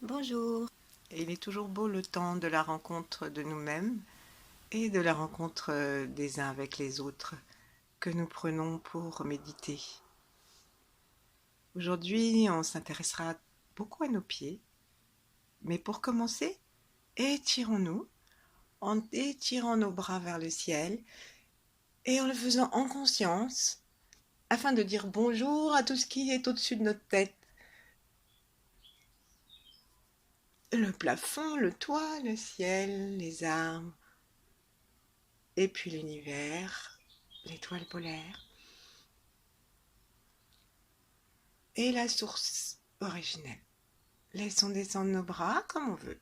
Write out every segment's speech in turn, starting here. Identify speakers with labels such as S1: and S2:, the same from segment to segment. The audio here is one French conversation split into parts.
S1: Bonjour. Et il est toujours beau le temps de la rencontre de nous-mêmes et de la rencontre des uns avec les autres que nous prenons pour méditer. Aujourd'hui, on s'intéressera beaucoup à nos pieds, mais pour commencer, étirons-nous en étirant nos bras vers le ciel et en le faisant en conscience afin de dire bonjour à tout ce qui est au-dessus de notre tête. Le plafond, le toit, le ciel, les arbres, et puis l'univers, l'étoile polaire et la source originelle. Laissons descendre nos bras comme on veut.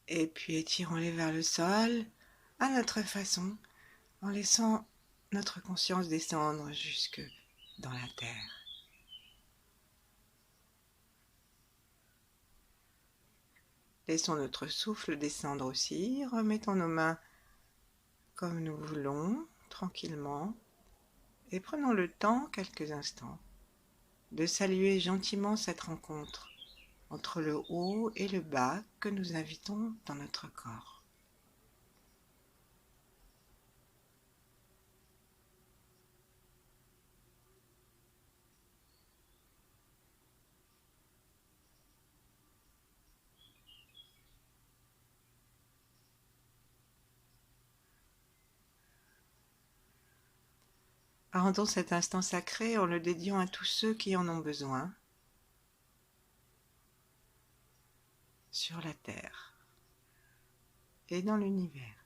S1: Et puis étirons-les vers le sol à notre façon, en laissant notre conscience descendre jusque dans la terre. Laissons notre souffle descendre aussi, remettons nos mains comme nous voulons, tranquillement, et prenons le temps, quelques instants, de saluer gentiment cette rencontre entre le haut et le bas que nous invitons dans notre corps. Rendons cet instant sacré en le dédiant à tous ceux qui en ont besoin sur la terre et dans l'univers.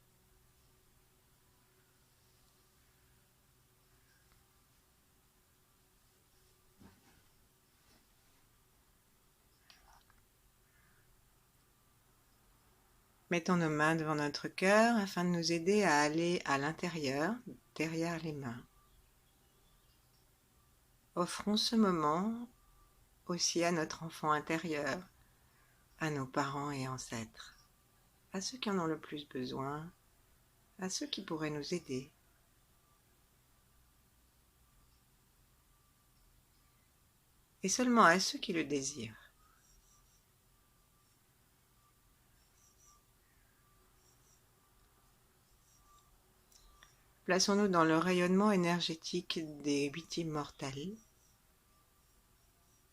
S1: Mettons nos mains devant notre cœur afin de nous aider à aller à l'intérieur, derrière les mains. Offrons ce moment aussi à notre enfant intérieur, à nos parents et ancêtres, à ceux qui en ont le plus besoin, à ceux qui pourraient nous aider. Et seulement à ceux qui le désirent. Plaçons-nous dans le rayonnement énergétique des 8 immortels,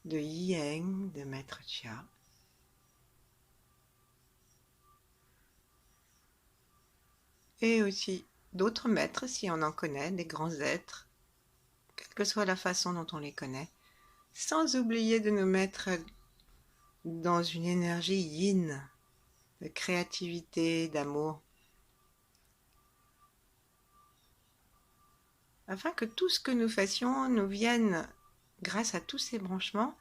S1: de Yi-Eng, de Maître Chia, et aussi d'autres maîtres si on en connaît, des grands êtres, quelle que soit la façon dont on les connaît, sans oublier de nous mettre dans une énergie yin, de créativité, d'amour, afin que tout ce que nous fassions nous vienne, grâce à tous ces branchements,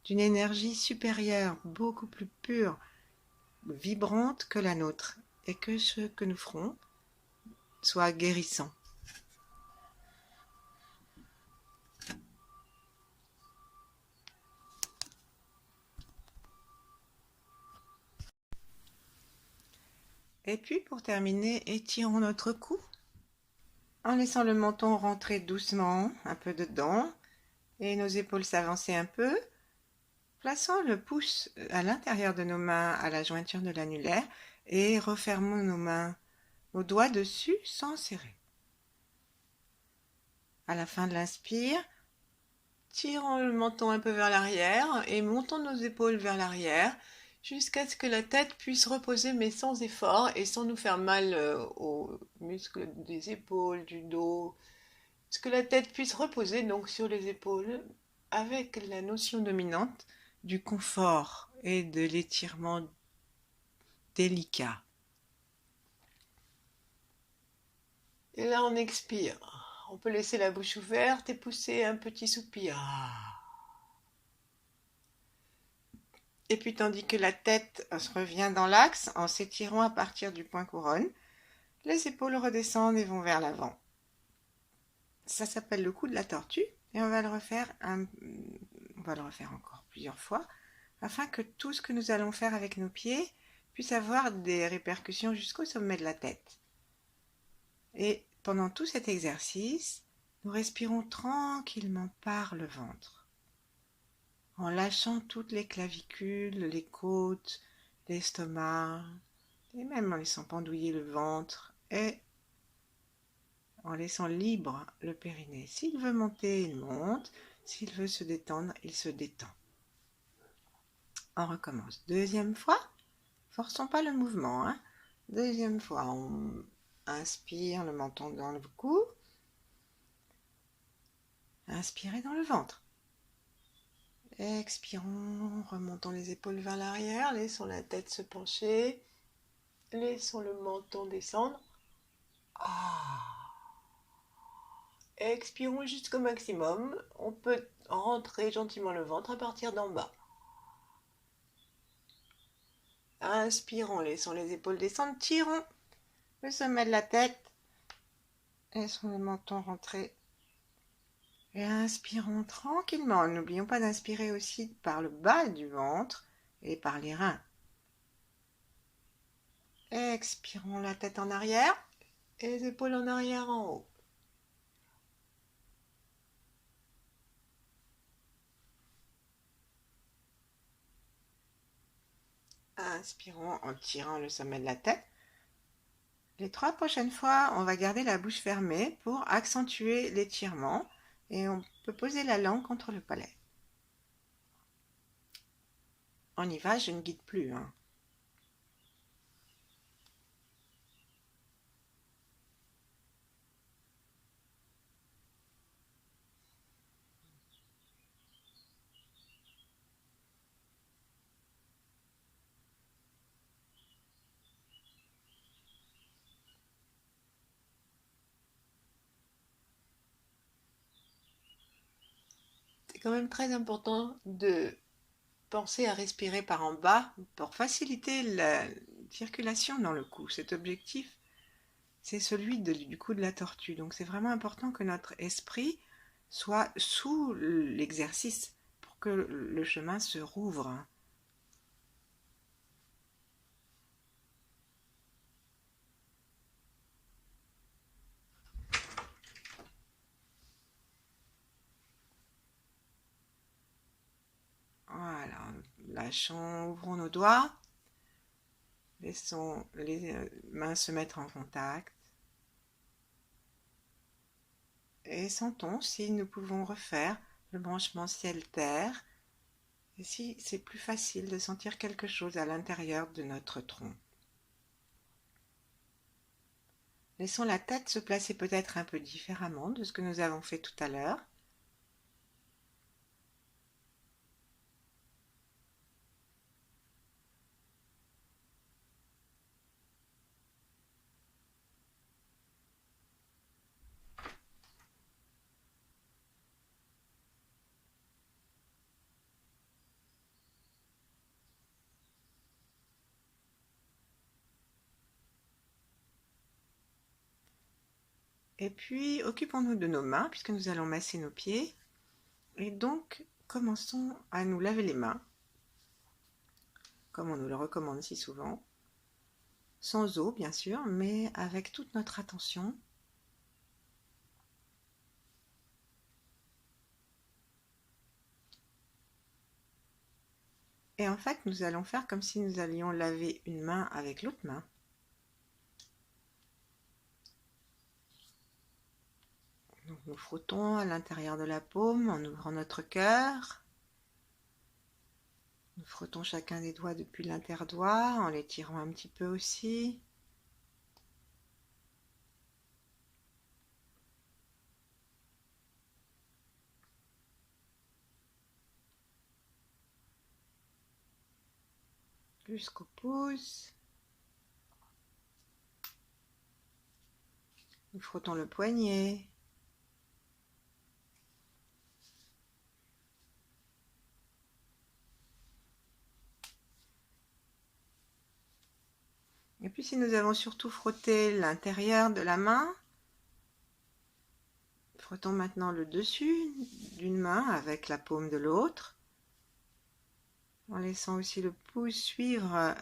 S1: d'une énergie supérieure, beaucoup plus pure, vibrante que la nôtre, et que ce que nous ferons soit guérissant. Et puis pour terminer, étirons notre cou en laissant le menton rentrer doucement un peu dedans et nos épaules s'avancer un peu. Plaçons le pouce à l'intérieur de nos mains à la jointure de l'annulaire et refermons nos mains, nos doigts dessus sans serrer. À la fin de l'inspire, tirons le menton un peu vers l'arrière et montons nos épaules vers l'arrière jusqu'à ce que la tête puisse reposer mais sans effort et sans nous faire mal aux muscles des épaules, du dos. Ce que la tête puisse reposer donc sur les épaules avec la notion dominante du confort et de l'étirement délicat. Et là on expire. On peut laisser la bouche ouverte et pousser un petit soupir. Et puis tandis que la tête se revient dans l'axe en s'étirant à partir du point couronne, les épaules redescendent et vont vers l'avant. Ça s'appelle le coup de la tortue et on va le refaire encore plusieurs fois afin que tout ce que nous allons faire avec nos pieds puisse avoir des répercussions jusqu'au sommet de la tête. Et pendant tout cet exercice, nous respirons tranquillement par le ventre. en lâchant toutes les clavicules, les côtes, l'estomac, et même en laissant pendouiller le ventre et en laissant libre le périnée. S'il veut monter, il monte. S'il veut se détendre, il se détend. On recommence. Deuxième fois, forçons pas le mouvement, hein. Deuxième fois, on inspire le menton dans le cou. Inspirez dans le ventre. Expirons, remontons les épaules vers l'arrière, laissons la tête se pencher, laissons le menton descendre. Expirons jusqu'au maximum. On peut rentrer gentiment le ventre à partir d'en bas. Inspirons, laissons les épaules descendre, tirons le sommet de la tête, laissons le menton rentrer. Et inspirons tranquillement. N'oublions pas d'inspirer aussi par le bas du ventre et par les reins. Expirons la tête en arrière et les épaules en arrière en haut. Inspirons en tirant le sommet de la tête. Les 3 prochaines fois, on va garder la bouche fermée pour accentuer l'étirement et on peut poser la langue contre le palais. On y va, je ne guide plus, hein. C'est quand même très important de penser à respirer par en bas pour faciliter la circulation dans le cou. Cet objectif, c'est celui du cou de la tortue. Donc c'est vraiment important que notre esprit soit sous l'exercice pour que le chemin se rouvre. Voilà, lâchons, ouvrons nos doigts, laissons les mains se mettre en contact et sentons si nous pouvons refaire le branchement ciel-terre et si c'est plus facile de sentir quelque chose à l'intérieur de notre tronc. Laissons la tête se placer peut-être un peu différemment de ce que nous avons fait tout à l'heure. Et puis, occupons-nous de nos mains, puisque nous allons masser nos pieds. Et donc, commençons à nous laver les mains, comme on nous le recommande si souvent. Sans eau, bien sûr, mais avec toute notre attention. Et en fait, nous allons faire comme si nous allions laver une main avec l'autre main. Donc, nous frottons à l'intérieur de la paume en ouvrant notre cœur. Nous frottons chacun des doigts depuis l'interdoigt en les tirant un petit peu aussi. Jusqu'au pouce. Nous frottons le poignet. Et puis si nous avons surtout frotté l'intérieur de la main, frottons maintenant le dessus d'une main avec la paume de l'autre, en laissant aussi le pouce suivre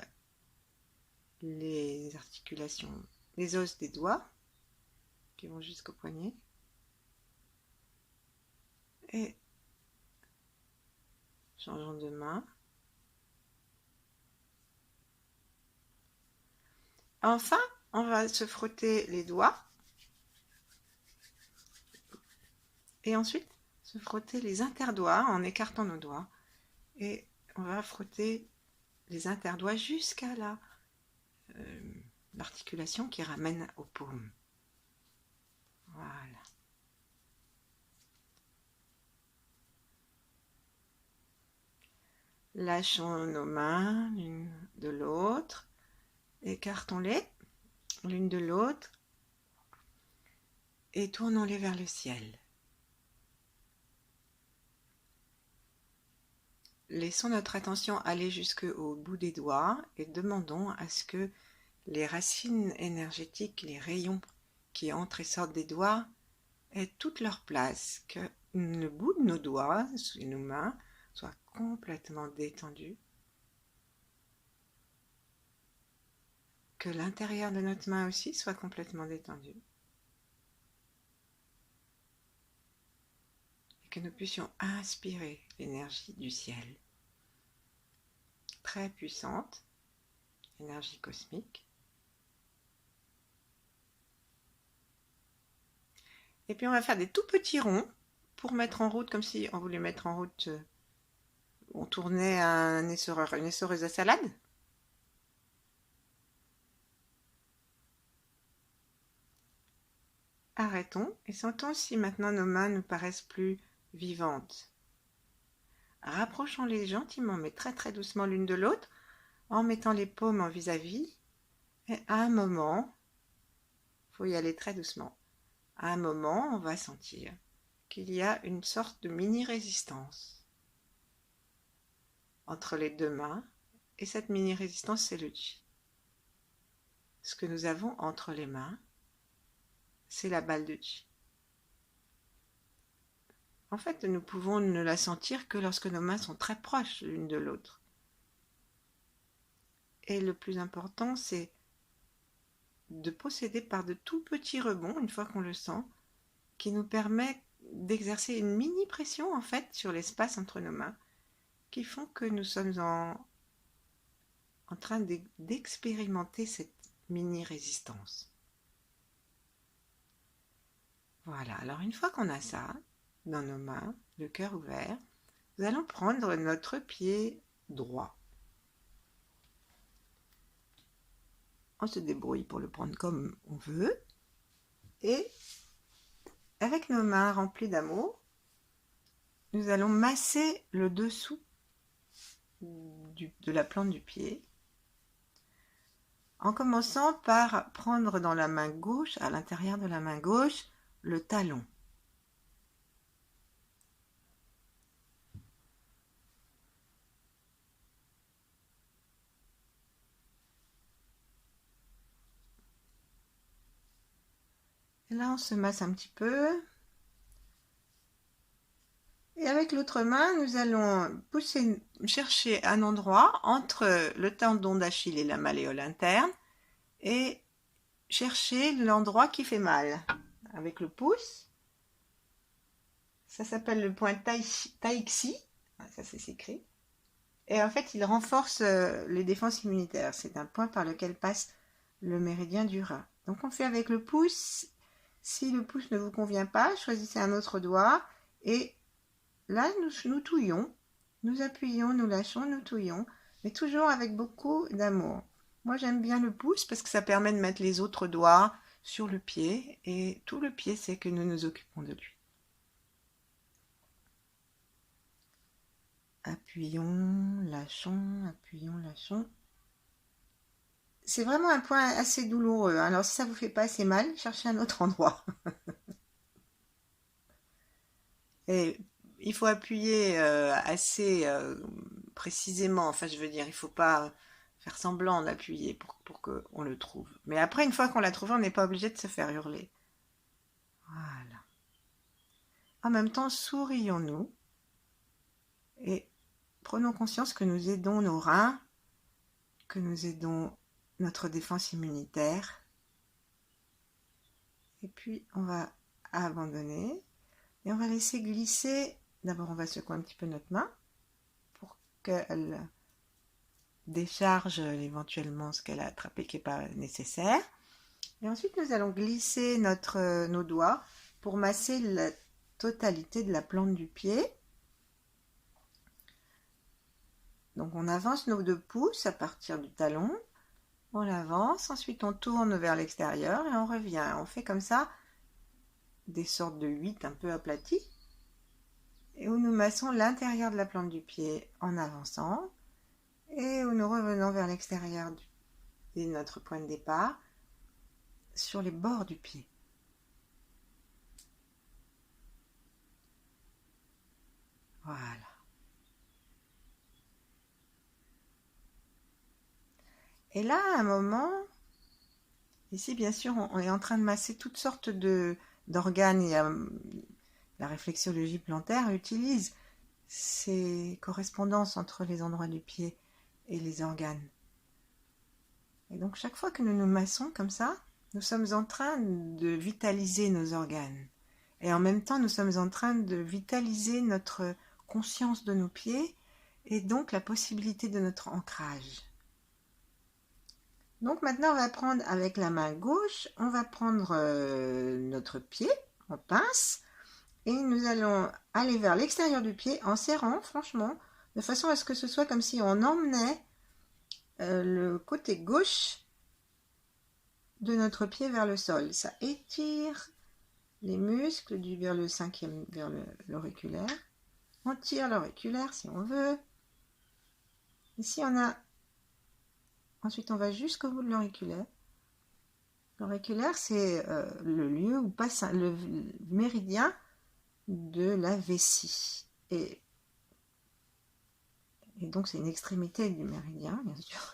S1: les articulations, les os des doigts qui vont jusqu'au poignet. Et Changeons de main. Enfin, on va se frotter les doigts. Et ensuite, se frotter les interdoigts en écartant nos doigts. Et on va frotter les interdoigts jusqu'à l'articulation qui ramène aux paumes. Voilà. Lâchons nos mains l'une de l'autre. Écartons-les l'une de l'autre. Et tournons-les vers le ciel. Laissons notre attention aller jusqu'au bout des doigts et demandons à ce que les racines énergétiques, les rayons qui entrent et sortent des doigts aient toute leur place, que le bout de nos doigts et nos mains soient complètement détendus, que l'intérieur de notre main aussi soit complètement détendu et que nous puissions inspirer l'énergie du ciel, très puissante, énergie cosmique. Et puis on va faire des tout petits ronds pour mettre en route, comme si on voulait mettre en route, on tournait un essoreur, une essoreuse à salade. Arrêtons et sentons si maintenant nos mains nous paraissent plus vivantes. Rapprochons-les gentiment mais très très doucement l'une de l'autre en mettant les paumes en vis-à-vis. Et à un moment, il faut y aller très doucement. À un moment, on va sentir qu'il y a une sorte de mini-résistance entre les deux mains, et cette mini-résistance, c'est le chi. Ce que nous avons entre les mains, c'est la balle de chi. En fait, nous pouvons ne la sentir que lorsque nos mains sont très proches l'une de l'autre. Et le plus important, c'est de procéder par de tout petits rebonds, une fois qu'on le sent, qui nous permet d'exercer une mini pression en fait sur l'espace entre nos mains, qui font que nous sommes en train d'expérimenter cette mini résistance. Voilà, alors une fois qu'on a ça dans nos mains, le cœur ouvert, nous allons prendre notre pied droit. On se débrouille pour le prendre comme on veut, et avec nos mains remplies d'amour, nous allons masser le dessous de la plante du pied, en commençant par prendre dans la main gauche, à l'intérieur de la main gauche, le talon. Et là, on se masse un petit peu. Et avec l'autre main, nous allons chercher un endroit entre le tendon d'Achille et la malléole interne et chercher l'endroit qui fait mal. Avec le pouce, ça s'appelle le point Taixi, ça c'est écrit. Et en fait, il renforce les défenses immunitaires. C'est un point par lequel passe le méridien du rein. Donc on fait avec le pouce. Si le pouce ne vous convient pas, choisissez un autre doigt et là, nous touillons, nous appuyons, nous lâchons, nous touillons, mais toujours avec beaucoup d'amour. Moi, j'aime bien le pouce parce que ça permet de mettre les autres doigts sur le pied et tout le pied sait que nous nous occupons de lui. Appuyons, lâchons, appuyons, lâchons. C'est vraiment un point assez douloureux. Alors si ça vous fait pas assez mal, cherchez un autre endroit. Et il faut appuyer assez précisément. Enfin, je veux dire, il faut pas faire semblant d'appuyer pour qu'on le trouve. Mais après, une fois qu'on l'a trouvé, on n'est pas obligé de se faire hurler. Voilà. En même temps, sourions-nous et prenons conscience que nous aidons nos reins, que nous aidons notre défense immunitaire. Et puis, on va abandonner et on va laisser glisser. D'abord, on va secouer un petit peu notre main
S2: qu'elle décharge éventuellement ce qu'elle a attrapé qui n'est pas nécessaire. Et ensuite, nous allons glisser nos doigts pour masser la totalité de la plante du pied. Donc on avance nos 2 pouces à partir du talon, on avance, ensuite on tourne vers l'extérieur et on revient. On fait comme ça des sortes de 8 un peu aplatis, et où nous massons l'intérieur de la plante du pied en avançant, et où nous revenons vers l'extérieur de notre point de départ, sur les bords du pied. Voilà. Et là, à un moment, ici bien sûr, on est en train de masser toutes sortes d'organes. La réflexologie plantaire utilise ces correspondances entre les endroits du pied et les organes. Et donc chaque fois que nous nous massons comme ça, nous sommes en train de vitaliser nos organes. Et en même temps, nous sommes en train de vitaliser notre conscience de nos pieds et donc la possibilité de notre ancrage. Donc maintenant, on va prendre avec la main gauche, on va prendre notre pied en pince et nous allons aller vers l'extérieur du pied en serrant franchement, de façon à ce que ce soit comme si on emmenait le côté gauche de notre pied vers le sol. Ça étire les muscles vers le cinquième, vers l'auriculaire. On tire l'auriculaire si on veut. Ici on a... Ensuite on va jusqu'au bout de l'auriculaire. L'auriculaire c'est le lieu où passe le méridien de la vessie. Et donc c'est une extrémité du méridien bien sûr.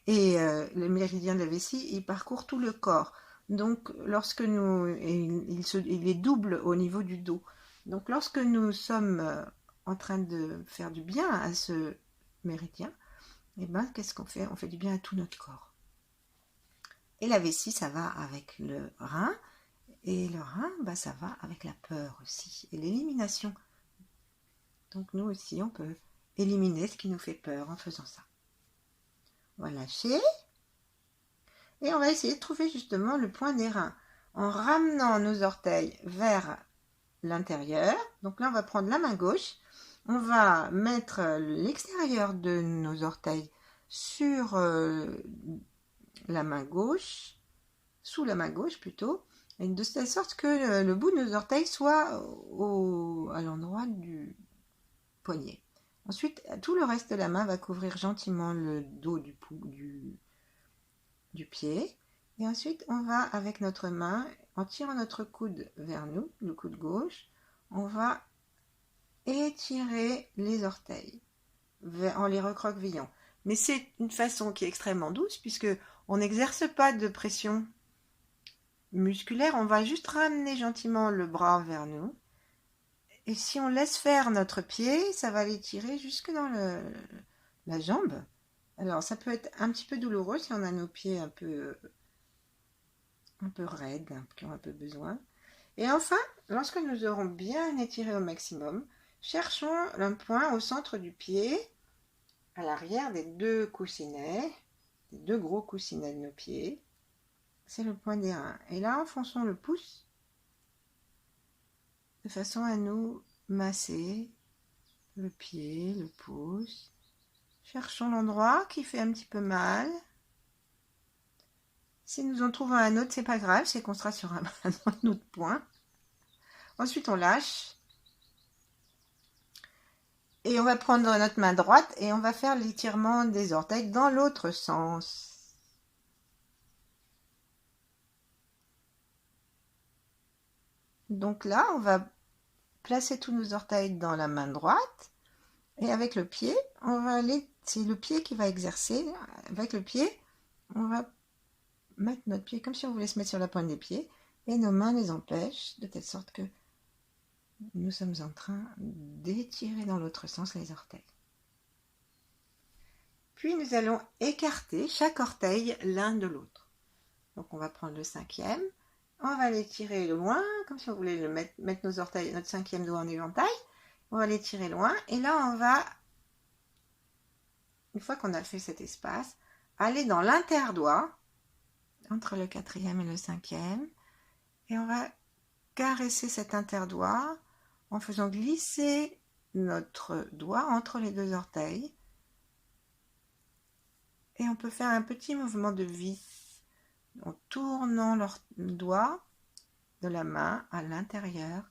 S2: Et le méridien de la vessie, il parcourt tout le corps. Donc, il est double au niveau du dos. Donc, lorsque nous sommes en train de faire du bien à ce méridien, eh ben, qu'est-ce qu'on fait? On fait du bien à tout notre corps. Et la vessie, ça va avec le rein. Et le rein, bah, ça va avec la peur aussi. Et l'élimination. Donc, nous aussi, on peut éliminer ce qui nous fait peur en faisant ça. On va lâcher et on va essayer de trouver justement le point des reins en ramenant nos orteils vers l'intérieur. Donc là, on va prendre la main gauche, on va mettre l'extérieur de nos orteils sur la main gauche, sous la main gauche plutôt, et de telle sorte que le bout de nos orteils soit à l'endroit du poignet. Ensuite, tout le reste de la main va couvrir gentiment le dos du pied. Et ensuite, on va avec notre main, en tirant notre coude vers nous, le coude gauche, on va étirer les orteils en les recroquevillant. Mais c'est une façon qui est extrêmement douce puisque on n'exerce pas de pression musculaire, on va juste ramener gentiment le bras vers nous. Et si on laisse faire notre pied, ça va l'étirer jusque dans la jambe. Alors ça peut être un petit peu douloureux si on a nos pieds un peu raides, qui ont un peu besoin. Et enfin, lorsque nous aurons bien étiré au maximum, cherchons un point au centre du pied, à l'arrière des 2 coussinets, des 2 gros coussinets de nos pieds. C'est le point des reins. Et là, enfonçons le pouce de façon à nous masser le pied, le pouce. Cherchons l'endroit qui fait un petit peu mal. Si nous en trouvons un autre, c'est pas grave, c'est qu'on sera sur un autre point. Ensuite, on lâche. Et on va prendre notre main droite et on va faire l'étirement des orteils dans l'autre sens. Donc là, on va placer tous nos orteils dans la main droite. Et avec le pied, c'est le pied qui va exercer. Avec le pied, on va mettre notre pied comme si on voulait se mettre sur la pointe des pieds. Et nos mains les empêchent, de telle sorte que nous sommes en train d'étirer dans l'autre sens les orteils. Puis nous allons écarter chaque orteil l'un de l'autre. Donc on va prendre le 5e, on va l'étirer loin, comme si on voulait mettre nos orteils, notre 5e doigt en éventail. On va l'étirer loin et là on va une fois qu'on a fait cet espace, aller dans l'interdoigt, entre le quatrième et le cinquième, et on va caresser cet interdoigt en faisant glisser notre doigt entre les deux orteils. Et on peut faire un petit mouvement de vis en tournant le doigt de la main à l'intérieur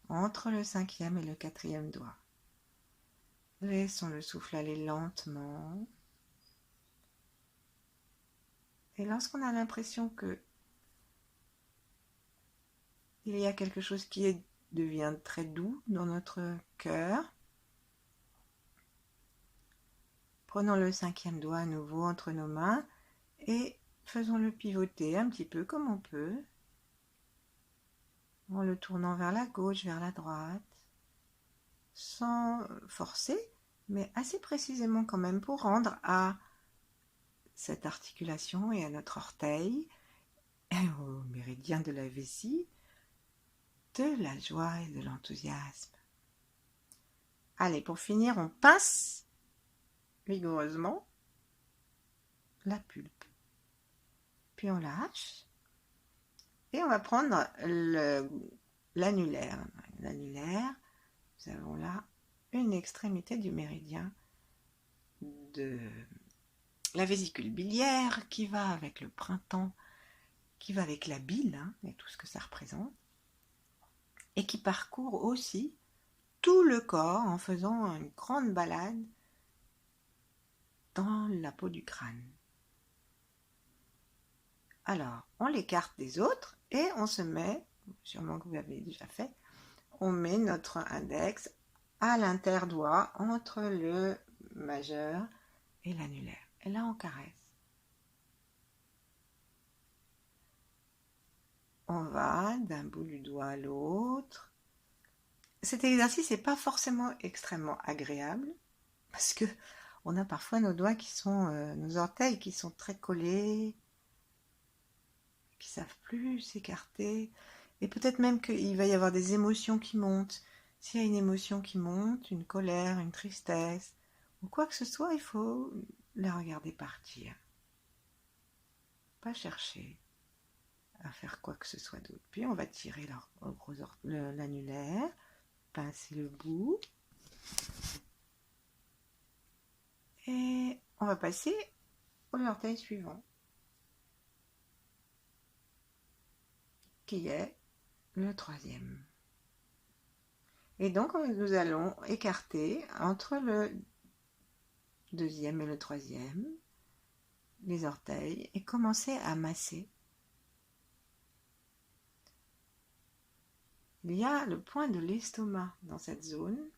S2: entre le cinquième et le quatrième doigt. Laissons le souffle aller lentement. Et lorsqu'on a l'impression que il y a quelque chose qui devient très doux dans notre cœur, prenons le cinquième doigt à nouveau entre nos mains et faisons-le pivoter un petit peu comme on peut, en le tournant vers la gauche, vers la droite, sans forcer, mais assez précisément quand même pour rendre à cette articulation et à notre orteil, et au méridien de la vessie, de la joie et de l'enthousiasme. Allez, pour finir, on pince vigoureusement la pulpe. Puis on lâche et on va prendre l'annulaire. L'annulaire, nous avons là une extrémité du méridien de la vésicule biliaire qui va avec le printemps, qui va avec la bile et tout ce que ça représente, et qui parcourt aussi tout le corps en faisant une grande balade dans la peau du crâne. Alors, on l'écarte des autres et on se met, sûrement que vous l'avez déjà fait, on met notre index à l'interdoigt entre le majeur et l'annulaire. Et là, on caresse. On va d'un bout du doigt à l'autre. Cet exercice n'est pas forcément extrêmement agréable parce que on a parfois nos doigts qui sont, nos orteils qui sont très collés, qui ne savent plus s'écarter. Et peut-être même qu'il va y avoir des émotions qui montent. S'il y a une émotion qui monte, une colère, une tristesse, ou quoi que ce soit, il faut la regarder partir. Pas chercher à faire quoi que ce soit d'autre. Puis on va tirer l'annulaire, pincer le bout, et on va passer au orteil suivant, qui est le troisième. Et donc nous allons écarter entre le deuxième et le troisième les orteils et commencer à masser. Il y a le point de l'estomac dans cette zone.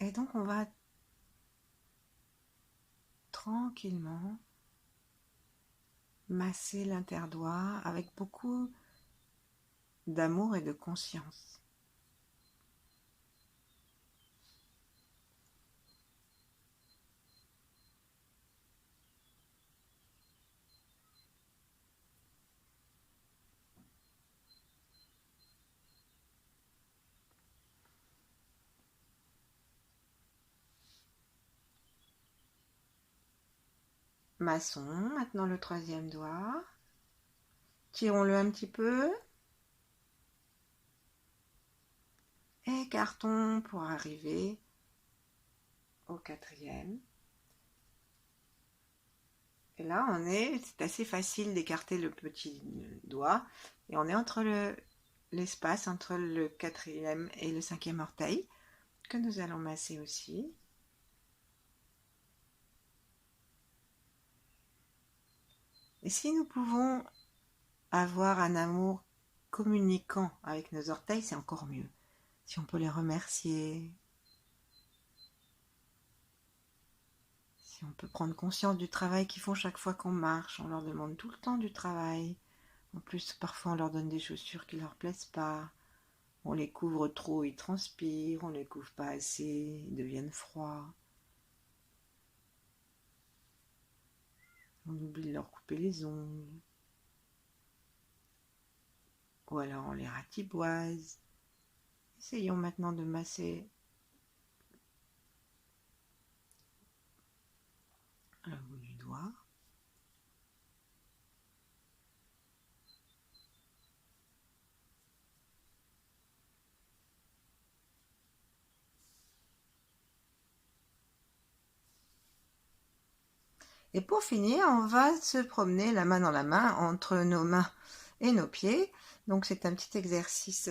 S2: Et donc on va tranquillement masser l'interdoigt avec beaucoup d'amour et de conscience. Massons maintenant le troisième doigt. Tirons-le un petit peu. Écartons pour arriver au quatrième. Et là, c'est assez facile d'écarter le petit doigt. Et on est entre l'espace entre le quatrième et le cinquième orteil, que nous allons masser aussi. Et si nous pouvons avoir un amour communicant avec nos orteils, c'est encore mieux. Si on peut les remercier, si on peut prendre conscience du travail qu'ils font chaque fois qu'on marche, on leur demande tout le temps du travail. En plus, parfois on leur donne des chaussures qui ne leur plaisent pas. On les couvre trop, ils transpirent. On les couvre pas assez, ils deviennent froids. On oublie de leur couper les ongles. ou alors on les ratiboise. Essayons maintenant de masser le bout du doigt. Et pour finir, on va se promener la main dans la main entre nos mains et nos pieds. Donc c'est un petit exercice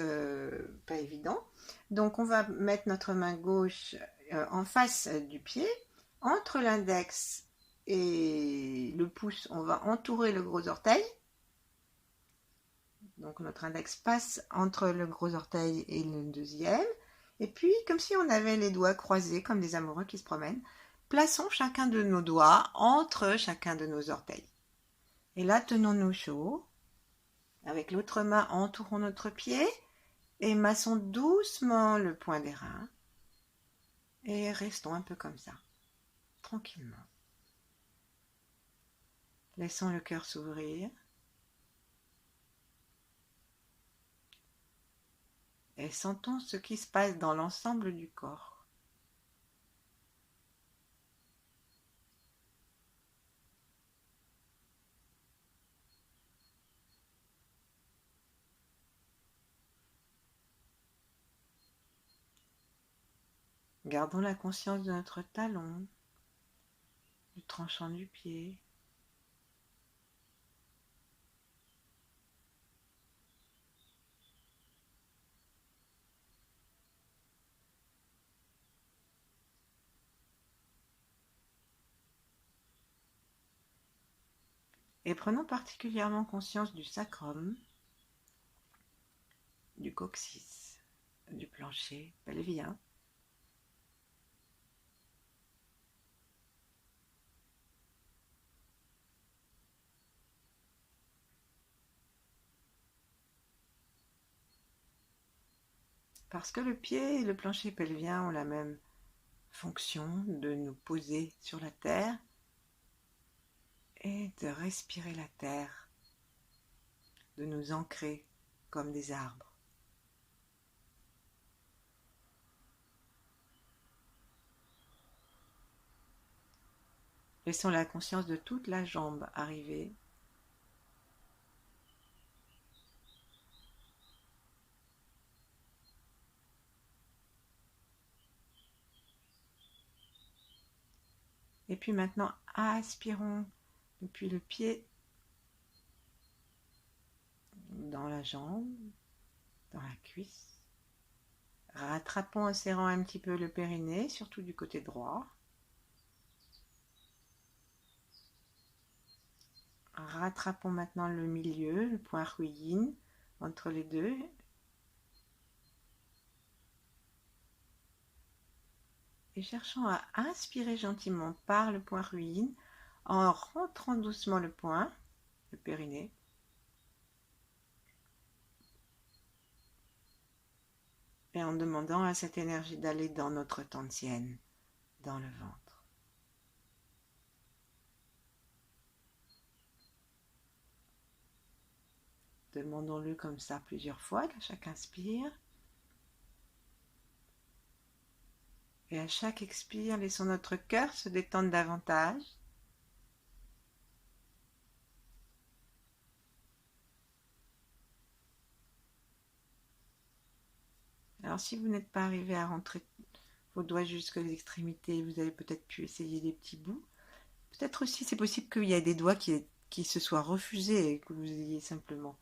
S2: pas évident. Donc on va mettre notre main gauche en face du pied. Entre l'index et le pouce, on va entourer le gros orteil. Donc notre index passe entre le gros orteil et le deuxième. Et puis, comme si on avait les doigts croisés comme des amoureux qui se promènent, plaçons chacun de nos doigts entre chacun de nos orteils. Et là, tenons-nous chaud. Avec l'autre main, entourons notre pied et massons doucement le point des reins. Et restons un peu comme ça, tranquillement. Laissons le cœur s'ouvrir. Et sentons ce qui se passe dans l'ensemble du corps. Gardons la conscience de notre talon, du tranchant du pied. Et prenons particulièrement conscience du sacrum, du coccyx, du plancher pelvien. Parce que le pied et le plancher pelvien ont la même fonction de nous poser sur la terre et de respirer la terre, de nous ancrer comme des arbres. Laissons la conscience de toute la jambe arriver. Et puis maintenant, aspirons depuis le pied dans la jambe, dans la cuisse. Rattrapons en serrant un petit peu le périnée, surtout du côté droit. Rattrapons maintenant le milieu, le point ruyin entre les deux. Et cherchons à inspirer gentiment par le point ruyin en rentrant doucement le point, le périnée. Et en demandant à cette énergie d'aller dans notre tantienne, dans le ventre. Demandons-le comme ça plusieurs fois, à chaque inspire. Et à chaque expire, laissons notre cœur se détendre davantage. Alors si vous n'êtes pas arrivé à rentrer vos doigts jusqu'aux extrémités, vous avez peut-être pu essayer des petits bouts. Peut-être aussi c'est possible qu'il y ait des doigts qui se soient refusés et que vous ayez simplement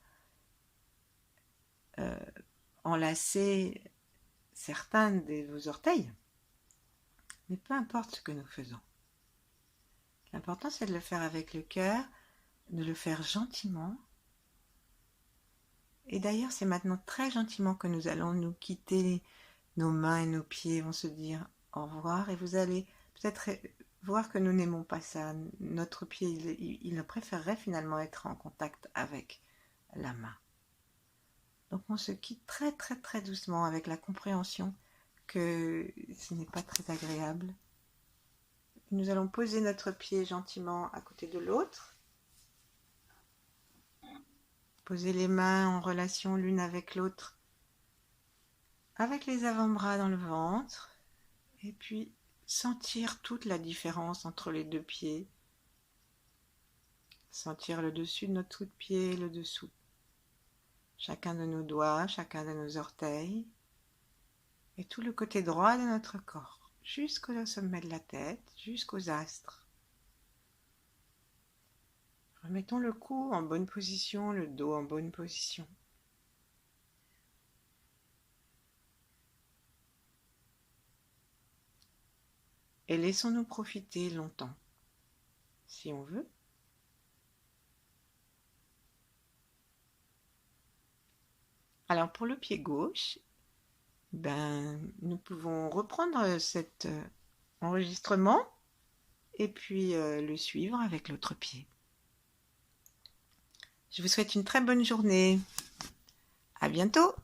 S2: enlacé certains de vos orteils. Mais peu importe ce que nous faisons. L'important c'est de le faire avec le cœur, de le faire gentiment. Et d'ailleurs c'est maintenant très gentiment que nous allons nous quitter. Nos mains et nos pieds vont se dire au revoir et vous allez peut-être voir que nous n'aimons pas ça. Notre pied, il préférerait finalement être en contact avec la main. Donc on se quitte très très très doucement avec la compréhension que ce n'est pas très agréable. Nous allons poser notre pied gentiment à côté de l'autre. Poser les mains en relation l'une avec l'autre, avec les avant-bras dans le ventre, et puis sentir toute la différence entre les deux pieds. Sentir le dessus de notre pied et le dessous. Chacun de nos doigts, chacun de nos orteils, et tout le côté droit de notre corps, jusqu'au sommet de la tête, jusqu'aux astres. Remettons le cou en bonne position, le dos en bonne position. Et laissons-nous profiter longtemps, si on veut. Alors pour le pied gauche, nous pouvons reprendre cet enregistrement et puis le suivre avec l'autre pied. Je vous souhaite une très bonne journée. À bientôt!